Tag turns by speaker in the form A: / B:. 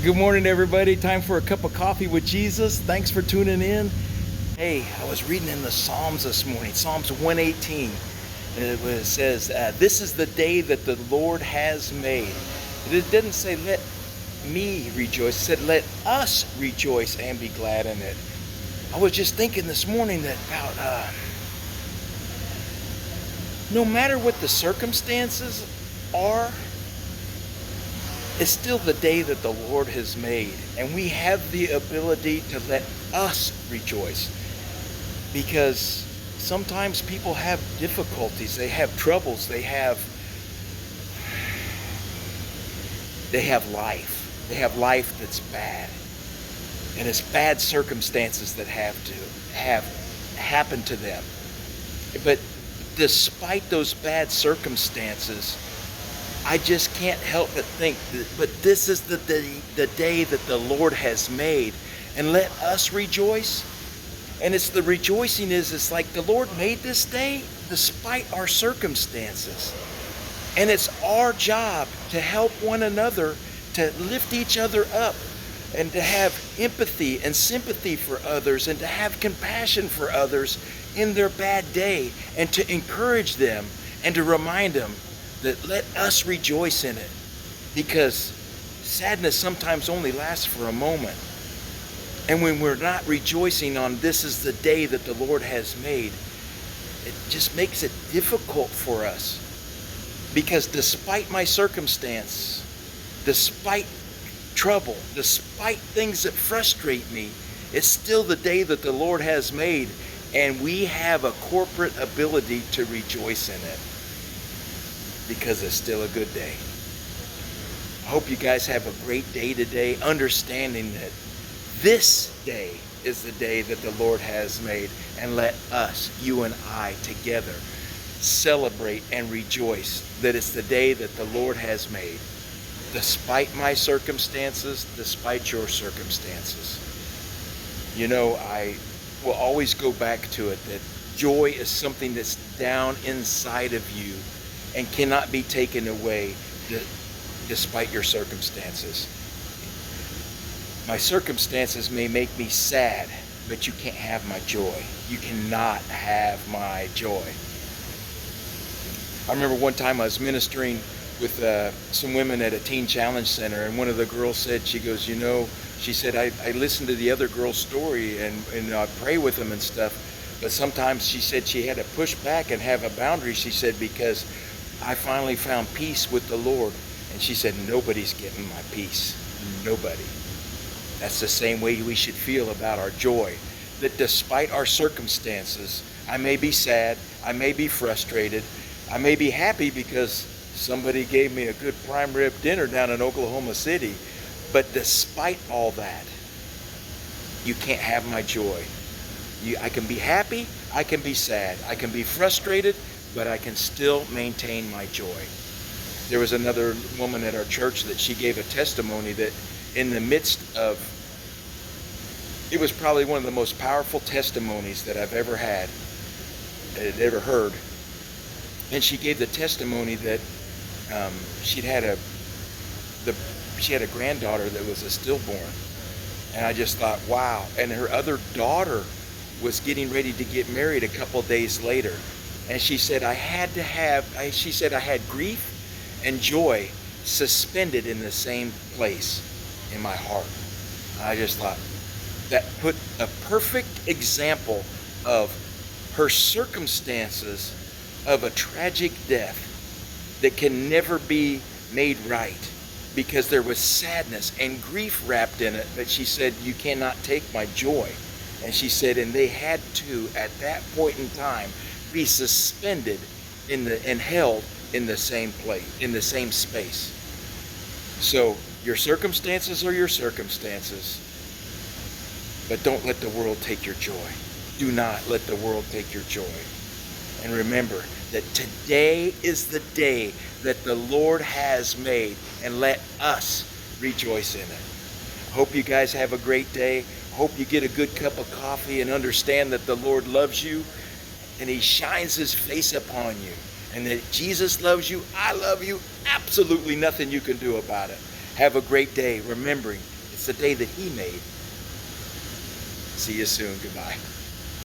A: Good morning, everybody. Time for a cup of coffee with Jesus. Thanks for tuning in. Hey, I was reading in the Psalms this morning, Psalms 118. And it says, this is the day that the Lord has made. It didn't say, let me rejoice. It said, let us rejoice and be glad in it. I was just thinking this morning that about no matter what the circumstances are, it's still the day that the Lord has made, and we have the ability to let us rejoice, because sometimes people have difficulties, they have troubles, they have life that's bad, and it's bad circumstances that have happened to them. But despite those bad circumstances, I just can't help but think that, but this is the day that the Lord has made, and let us rejoice. And it's the rejoicing it's like the Lord made this day despite our circumstances. And it's our job to help one another, to lift each other up, and to have empathy and sympathy for others, and to have compassion for others in their bad day, and to encourage them and to remind them that let us rejoice in it, because sadness sometimes only lasts for a moment. And when we're not rejoicing on this is the day that the Lord has made, it just makes it difficult for us. Because despite my circumstance, despite trouble, despite things that frustrate me, it's still the day that the Lord has made, and we have a corporate ability to rejoice in it, because it's still a good day. I hope you guys have a great day today, understanding that this day is the day that the Lord has made, and let us, you and I, together celebrate and rejoice that it's the day that the Lord has made, despite my circumstances, despite your circumstances. You know, I will always go back to it, that joy is something that's down inside of you and cannot be taken away despite your circumstances. My circumstances may make me sad, but you can't have my joy. You cannot have my joy. I remember one time I was ministering with some women at a teen challenge center, and one of the girls said, she goes, you know, she said, I listen to the other girl's story and I pray with them and stuff, but sometimes she said she had to push back and have a boundary, she said, because I finally found peace with the Lord. And she said, nobody's getting my peace. Nobody. That's the same way we should feel about our joy. That despite our circumstances, I may be sad, I may be frustrated, I may be happy because somebody gave me a good prime rib dinner down in Oklahoma City. But despite all that, you can't have my joy. I can be happy, I can be sad, I can be frustrated, but I can still maintain my joy. There was another woman at our church that she gave a testimony that in the midst of, it was probably one of the most powerful testimonies that I've ever had, ever heard. And she gave the testimony that she had a granddaughter that was a stillborn. And I just thought, wow. And her other daughter was getting ready to get married a couple days later. And she said, I had grief and joy suspended in the same place in my heart. I just thought that put a perfect example of her circumstances of a tragic death that can never be made right, because there was sadness and grief wrapped in it. But she said, you cannot take my joy. And she said, and they had to, at that point in time, be suspended and held in the same place, in the same space. So your circumstances are your circumstances, but don't let the world take your joy. Do not let the world take your joy. And remember that today is the day that the Lord has made, and let us rejoice in it. I hope you guys have a great day. I hope you get a good cup of coffee and understand that the Lord loves you, and He shines His face upon you, and that Jesus loves you. I love you. Absolutely nothing you can do about it. Have a great day, remembering It's the day that he made. See you soon. Goodbye.